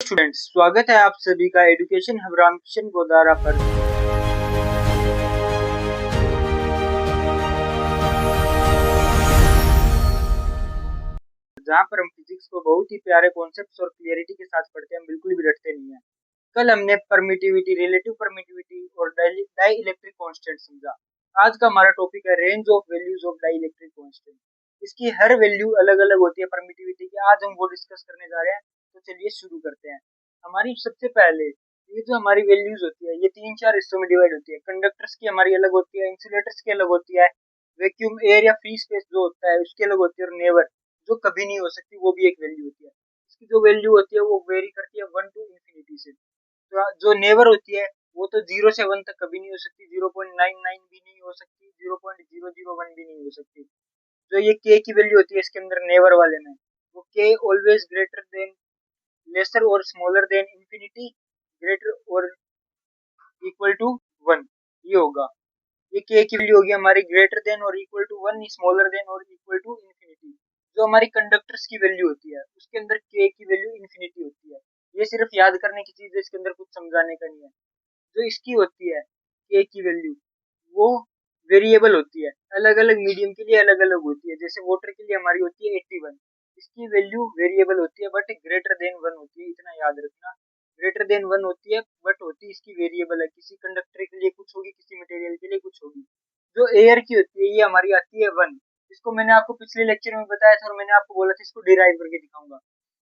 Students, स्वागत है आप सभी का एजुकेशन हब रामकिशन गोदारा पर। जहां पर हम फिजिक्स को बहुत ही प्यारे कॉन्सेप्ट्स और क्लियरिटी के साथ पढ़ते हैं, हम बिल्कुल भी रटते नहीं है। कल हमने परमिटिविटी, रिलेटिव परमिटिविटी और डाई इलेक्ट्रिक कांस्टेंट समझा। आज का हमारा टॉपिक है range of values of dielectric constant. इसकी हर वैल्यू अलग अलग होती है परमिटिविटी की। आज हम वो डिस्कस करने जा रहे हैं, तो चलिए शुरू करते हैं। हमारी सबसे पहले ये जो हमारी वैल्यूज होती है, ये 3-4 हिस्सों में डिवाइड होती है। कंडक्टर्स की हमारी अलग होती है, इंसुलेटर्स की अलग होती है, वैक्यूम एयर या फ्री स्पेस जो होता है उसकी अलग होती है, और नेवर जो कभी नहीं हो सकती वो भी एक वैल्यू होती है। इसकी जो वैल्यू होती है वो वेरी करती है 1 to इंफिनिटी से। तो जो नेवर होती है वो तो 0 से 1 तक कभी नहीं हो सकती, 0.99 भी नहीं हो सकती, 0.001 भी नहीं हो सकती। जो ये k की वैल्यू होती है इसके अंदर नेवर वाले में, वो k always greater than, lesser और स्मॉलर देन इंफिनिटी, ग्रेटर और इक्वल टू 1, ये होगा। ये k की वैल्यू होगी हमारी ग्रेटर देन और इक्वल टू 1, स्मॉलर देन और इक्वल टू इंफिनिटी। जो हमारी कंडक्टर्स की वैल्यू होती है उसके अंदर k की वैल्यू इंफिनिटी होती है। ये सिर्फ याद करने की चीज है, इसके अंदर कुछ समझाने का नहीं है। जो इसकी होती है k की वैल्यू, वो वेरिएबल होती है, अलग अलग मीडियम के लिए अलग अलग होती है। जैसे वाटर के लिए हमारी होती है 81, इसकी वैल्यू वेरिएबल होती है बट ग्रेटर देन 1 होती है, इतना याद रखना। ग्रेटर देन 1 होती है बट होती इसकी वेरिएबल है, किसी कंडक्टर के लिए कुछ होगी, किसी मटेरियल के लिए कुछ होगी। जो एयर की होती है ये हमारी आती है 1। इसको मैंने आपको पिछले लेक्चर में बताया था और मैंने आपको बोला था इसको डिराइव करके दिखाऊंगा।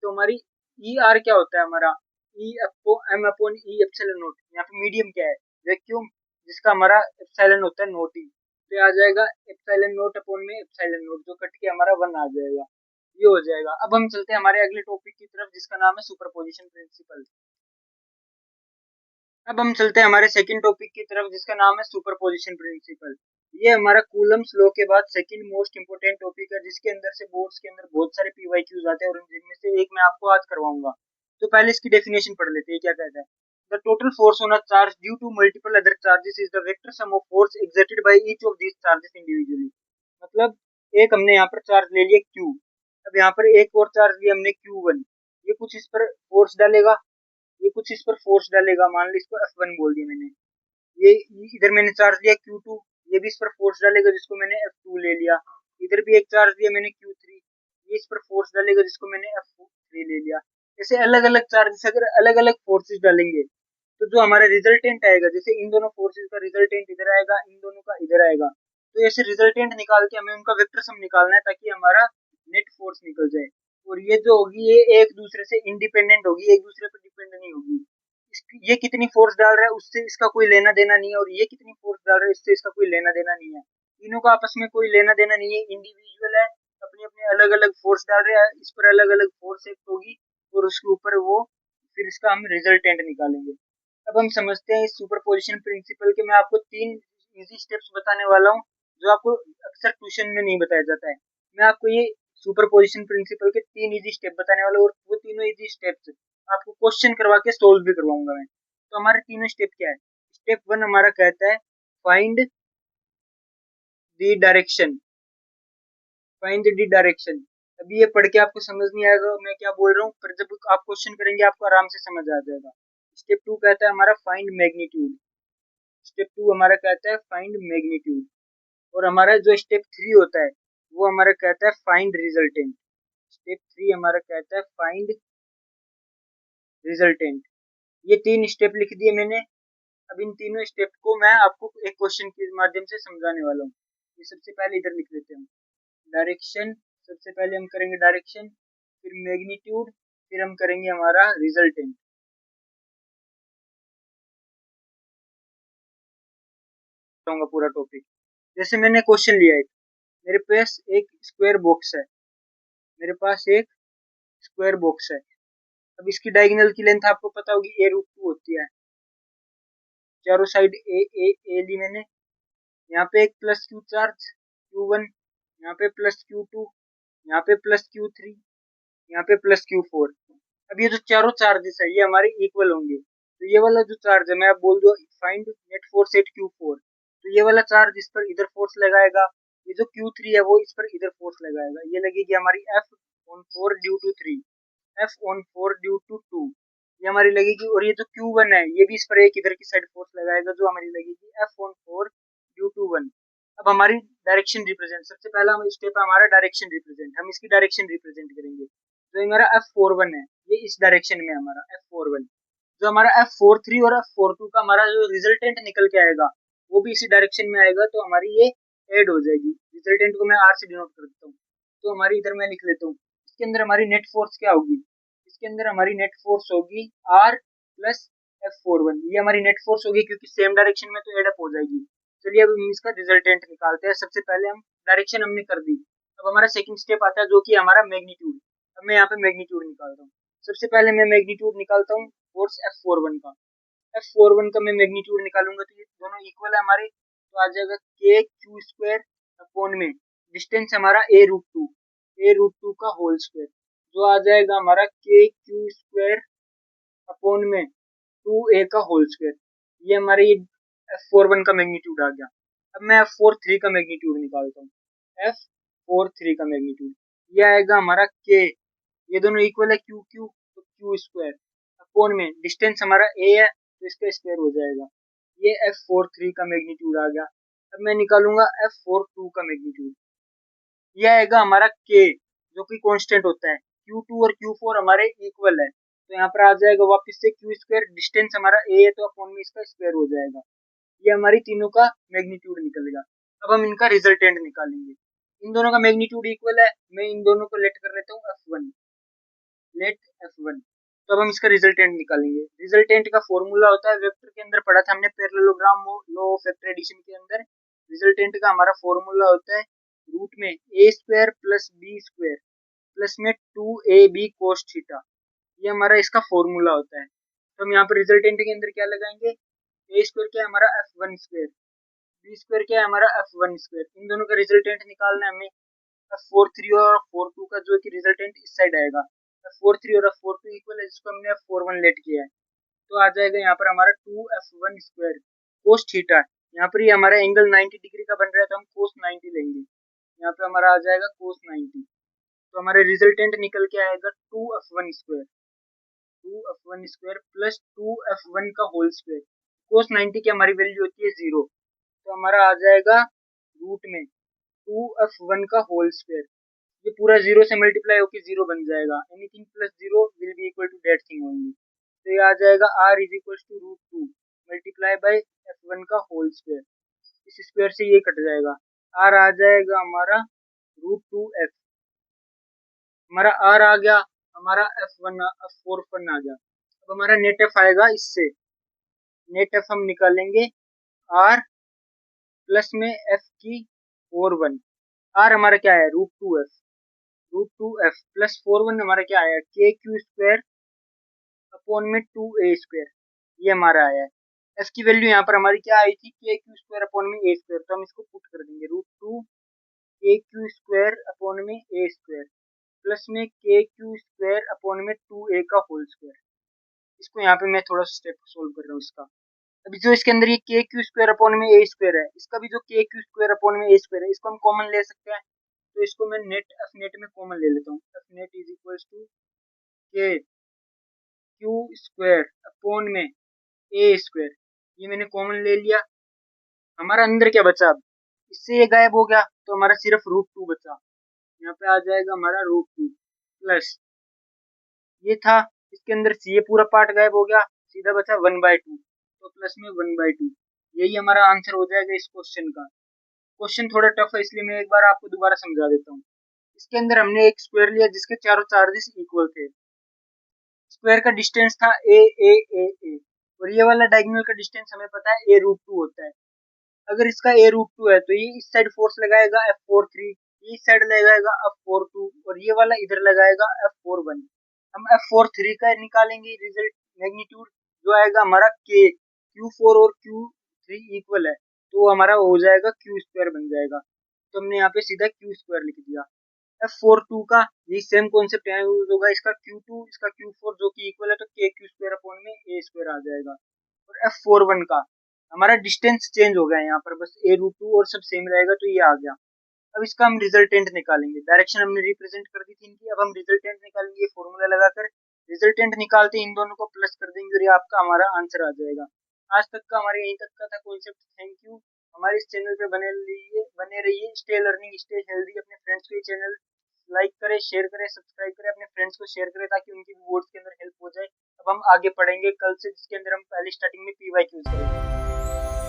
तो हमारी ई आर क्या होता है हमारा, ई अपो एम अपॉन ई एप्सिलॉन नोट। यहाँ पे मीडियम क्या है, वैक्यूम, जिसका हमारा एप्सिलॉन होता है नोट ई। तो ये आ जाएगा एप्सिलॉन नोट अपॉन में एप्सिलॉन नोट, जो कट के हमारा 1 आ जाएगा, ये हो जाएगा। अब हम चलते हैं हमारे अगले टॉपिक की तरफ जिसका नाम है सुपरपोजिशन प्रिंसिपल। अब हम चलते हैं हमारे सेकंड टॉपिक की तरफ जिसका नाम है सुपरपोजिशन प्रिंसिपल। ये हमारा कूलम्स लॉ के बाद सेकंड मोस्ट इंपोर्टेंट टॉपिक है, जिसके अंदर से बोर्ड्स के अंदर बहुत सारे पीवाईक्यूज आते हैं और जिनमें से एक मैं आपको आज करवाऊंगा। तो पहले इसकी डेफिनेशन पढ़ लेते हैं, क्या कहता है। The total force on a charge due to multiple other charges is the vector sum of force exerted by each of these charges individually. मतलब एक हमने यहाँ पर चार्ज ले लिया Q, अब यहाँ पर एक और चार्ज लिया हमने Q1, ये कुछ इस पर फोर्स डालेगा, ये कुछ इस पर फोर्स डालेगा, मान लो इसको F1 बोल दिया मैंने। ये इधर मैंने चार्ज लिया Q2, ये भी इस पर फोर्स डालेगा जिसको मैंने F2 ले लिया। इधर भी एक चार्ज लिया मैंने Q3, ये इस पर फोर्स डालेगा जिसको मैंने F3 ले लिया। ऐसे अलग अलग चार्जेस अगर अलग अलग फोर्सेस डालेंगे तो जो हमारा रिजल्टेंट आएगा, जैसे इन दोनों फोर्सेस का रिजल्टेंट इधर आएगा, इन दोनों का इधर आएगा, तो ऐसे रिजल्टेंट निकाल के हमें उनका वेक्टर सम निकालना है ताकि हमारा नेट फोर्स निकल जाए। और ये जो होगी ये एक दूसरे से इंडिपेंडेंट होगी, एक दूसरे पर डिपेंड नहीं होगी। ये कितनी फोर्स डाल रहा है उससे इसका कोई लेना देना नहीं है, और ये कितनी फोर्स डाल रहा है इससे इसका कोई लेना देना नहीं है। तीनों का आपस में कोई लेना देना नहीं है, इंडिविजुअल है, अपने अपने अलग अलग फोर्स डाल रहे हैं, इस पर अलग अलग फोर्स एक्ट होगी और उसके ऊपर वो फिर इसका हम रिजल्टेंट निकालेंगे। अब हम समझते हैं इस सुपरपोजिशन प्रिंसिपल के। मैं आपको 3 इजी स्टेप्स बताने वाला हूँ जो आपको अक्सर ट्यूशन में नहीं बताया जाता है। मैं आपको ये सुपरपोजिशन प्रिंसिपल के 3 इजी स्टेप बताने वाला हूँ, और वो तीनों इजी स्टेप्स आपको क्वेश्चन करवा के सोल्व भी करवाऊंगा मैं। तो हमारे तीनों स्टेप क्या है। स्टेप 1 हमारा कहता है find the direction, find the direction. अभी ये पढ़ के आपको समझ नहीं आएगा मैं क्या बोल रहा हूँ, पर जब आप क्वेश्चन करेंगे आपको आराम से समझ आ जाएगा। स्टेप 2 कहता है हमारा फाइंड मैग्नीट्यूड, स्टेप 2 हमारा कहता है फाइंड मैग्नीट्यूड। और हमारा जो स्टेप 3 होता है वो हमारा कहता है फाइंड रिजल्टेंट। स्टेप 3 हमारा कहता है फाइंड रिजल्टेंट। ये 3 स्टेप लिख दिए मैंने। अब इन तीनों स्टेप को मैं आपको एक क्वेश्चन के माध्यम से समझाने वाला हूँ। ये सबसे पहले इधर लिख लेते हैं, डायरेक्शन। सबसे पहले हम करेंगे डायरेक्शन, फिर मैग्नीट्यूड, फिर हम करेंगे हमारा रिजल्टेंट। पूरा टॉपिक जैसे मैंने क्वेश्चन लिया है, मेरे पास एक स्क्वायर बॉक्स है, मेरे पास एक स्क्वायर बॉक्स है। अब इसकी डायगोनल की लेंथ आपको पता होगी a√2 होती है। चारों साइड ए ली मैंने। यहाँ पे एक प्लस क्यू चार्ज Q1, यहाँ पे प्लस Q2, यहाँ पे प्लस Q3, यहाँ पे प्लस Q4। अब ये जो चारों चार्जेस है ये हमारे इक्वल होंगे। तो ये वाला जो चार्ज है मैं आप बोल दो find net force at Q4, तो ये वाला चार्ज इस पर इधर फोर्स लगाएगा, ये जो Q3 है वो इस पर इधर फोर्स लगाएगा। ये लगेगी हमारी F on 4 due to 3, F on 4 due to 2, ये हमारी लगेगी, और ये जो Q1 है ये भी इस पर एक इधर की साइड फोर्स लगाएगा जो हमारी लगेगी F14 Q21। अब हमारी डायरेक्शन रिप्रेजेंट, सबसे पहला स्टेप है हमारा डायरेक्शन रिप्रेजेंट, हम इसकी डायरेक्शन रिप्रेजेंट करेंगे। जो हमारा F41 है ये इस डायरेक्शन में हमारा F41, जो हमारा F43 और F42 का हमारा जो रिजल्टेंट निकल के आएगा वो भी इसी डायरेक्शन में आएगा, तो हमारी ये ऐड हो जाएगी। रिजल्टेंट को मैं R से डिनोट कर देता हूँ, तो हमारी इधर मैं लिख लेता हूँ। इसके अंदर हमारी नेट फोर्स क्या होगी, इसके अंदर हमारी नेट फोर्स होगी R प्लस F41, ये हमारी नेट फोर्स होगी क्योंकि सेम डायरेक्शन में तो एड अप हो जाएगी। चलिए अब हम इसका रिजल्टेंट निकालते हैं। सबसे पहले हम डायरेक्शन हमने कर दी, अब हमारा सेकंड स्टेप आता है जो कि हमारा मैग्नीट्यूड। अब मैं यहाँ पे मैग्नीट्यूड निकालता हूँ। सबसे पहले मैं मैग्नीट्यूड निकालता हूँ फोर्स F41 का। F41 का मैं मैग्नीट्यूड निकालूंगा तो ये दोनों इक्वल है हमारे, तो आ जाएगा के क्यू स्क्वायर अपॉन में डिस्टेंस हमारा ए रूट टू का होल स्क्वायर, जो आ जाएगा हमारा के क्यू स्क्वायर अपॉन में 2a का होल स्क्वायर। ये हमारे F41 का मैग्नीट्यूड आ गया। अब मैं F43 का मैग्नीट्यूड निकालता हूँ। F43 का मैग्नीट्यूड ये आएगा हमारा के, ये दोनों इक्वल है क्यू क्यू, तो क्यू स्क्वायर अपॉन में डिस्टेंस हमारा ए है तो इसका स्क्वायर हो जाएगा। ये F43 का मैग्नीट्यूड आ गया। अब मैं निकालूंगा F42 का मैग्नीट्यूड, ये आएगा हमारा के जो कि कांस्टेंट होता है। Q2 और Q4 हमारे इक्वल है, तो यहाँ पर आ जाएगा वापस से क्यू स्क्वायर, डिस्टेंस हमारा ए है तो अपॉन में इसका स्क्वायर हो जाएगा। ये हमारी तीनों का मैग्नीट्यूड निकलेगा। अब हम इनका रिजल्टेंट निकालेंगे। इन दोनों का मैग्नीट्यूड इक्वल है, मैं इन दोनों को लेट कर लेता हूँ F1, लेट F1। तो अब हम इसका रिजल्टेंट निकालेंगे। रिजल्टेंट का फॉर्मूला होता है, वेक्टर के अंदर पढ़ा था हमने parallelogram law of vector addition के अंदर। रिजल्टेंट का हमारा फॉर्मूला होता है रूट में ए square plus B square plus में 2ab cos थीटा, ये हमारा इसका फॉर्मूला होता है। तो हम यहाँ पर रिजल्टेंट के अंदर क्या लगाएंगे, ए स्क्वायर क्या है हमारा F1 स्क्वायर, बी स्क्वायर क्या है हमारा F1 स्क्वायर। इन दोनों का रिजल्टेंट निकालना है हमें। F43 और F42 का जो कि रिजल्टेंट इस साइड आएगा, F43 और F42 इक्वल है जिसको हमने F41 लेट किया है, तो आ जाएगा यहाँ पर हमारा 2F1 स्क्वायर कोस थीटा। यहाँ पर ये हमारा एंगल 90 डिग्री का बन रहा है तो हम कोस 90 लेंगे, यहाँ पे हमारा आ जाएगा कोस 90। तो हमारे रिजल्टेंट निकल के आएगा 2F1 स्क्वायर प्लस 2F1 का होल स्क्वायर। कोस 90 की हमारी वैल्यू होती है 0, तो हमारा आ जाएगा रूट में 2F1 का होल स्क्वायर। ये पूरा 0 से मल्टीप्लाई होकर 0 बन जाएगा। Anything plus 0 will be equal to that thing only, तो ये आ जाएगा R is equal to root 2 multiply by F1 का होल स्क्वायर। इस स्क्वायर से ये कट जाएगा, R आ जाएगा हमारा रूट 2F, हमारा R आ गया, हमारा F41 आ गया। अब हमारा नेट एफ आएगा, इससे नेट एफ हम निकालेंगे R प्लस में F की 41। R हमारा क्या है रूट 2F प्लस 41 हमारा क्या आया के क्यू स्क्वायर अपॉन में 2a स्क्वायर, ये हमारा आया है। एफ की वैल्यू यहाँ पर हमारी क्या आई थी के क्यू स्क्वायर अपॉन में a स्क्वायर, तो हम इसको पुट कर देंगे रूट 2 के क्यू स्क्वायर अपॉन में a स्क्वायर प्लस में के क्यू स्क्वायर अपॉन में 2a का होल स्क्वायर। इसको यहाँ पे मैं थोड़ा सा स्टेप सोल्व कर रहा हूँ इसका। अभी जो इसके अंदर ये के क्यू स्क्वायर अपॉन में a स्क्वायर है, इसका भी जो के क्यू स्क्वायर अपॉन में a स्क्वायर है इसको हम कॉमन ले सकते हैं, तो इसको मैं एफ नेट में कॉमन ले लेता हूँ। F net is equal to K Q square upon में ए स्क्वायर, ये मैंने कॉमन ले लिया। हमारा अंदर क्या बचा, अब इससे ये गायब हो गया तो हमारा सिर्फ रूट 2 बचा। यहाँ पे आ जाएगा हमारा रूट 2 प्लस ये था, इसके अंदर से ये पूरा पार्ट गायब हो गया, सीधा बचा 1/2, तो प्लस में 1/2। यही हमारा आंसर हो जाएगा इस क्वेश्चन का। क्वेश्चन थोड़ा टफ है इसलिए मैं एक बार आपको दोबारा समझा देता हूँ। इसके अंदर हमने एक स्क्वायर लिया जिसके चारों चार्जेस इक्वल थे। स्क्वायर का डिस्टेंस था ए और ये वाला डायगोनल का डिस्टेंस हमें पता है a√2 होता है। अगर इसका a√2 है तो ये इस साइड फोर्स लगाएगा F43, ये इस साइड लगाएगा F42 और ये वाला इधर लगाएगा F41। हम F43 का निकालेंगे रिजल्ट मैग्नीट्यूड, जो आएगा हमारा के Q4 और Q3 इक्वल है तो हमारा हो जाएगा क्यू स्क्वायर बन जाएगा, तो हमने यहाँ पे सीधा क्यू स्क्वायर लिख दिया। F42 का यही सेम कॉन्सेप्ट यहाँ यूज होगा, इसका Q2 इसका Q4 जो कि इक्वल है तो के क्यू स्क्वायर अपॉन में a स्क्वायर आ जाएगा। और F41 का हमारा डिस्टेंस चेंज हो गया है यहाँ पर, बस a√2 और सब सेम रहेगा तो ये आ गया। अब इसका हम रिजल्टेंट निकालेंगे, डायरेक्शन हमने रिप्रेजेंट कर दी थी इनकी, अब हम रिजल्टेंट निकालेंगे फॉर्मूला लगाकर। रिजल्टेंट निकालते इन दोनों को प्लस कर देंगे और ये आपका हमारा आंसर आ जाएगा। आज तक का हमारे यहीं तक का था कॉन्सेप्ट। Thank you. हमारे इस चैनल पे बने रहिए। Stay learning stay healthy. अपने फ्रेंड्स को ये चैनल लाइक करें, शेयर करें, सब्सक्राइब करें, अपने फ्रेंड्स को शेयर करें ताकि उनकी भी बोर्ड्स के अंदर हेल्प हो जाए। अब हम आगे पढ़ेंगे कल से, जिसके अंदर हम पहले स्टार्टिंग में पीवाईक्यूज करेंगे।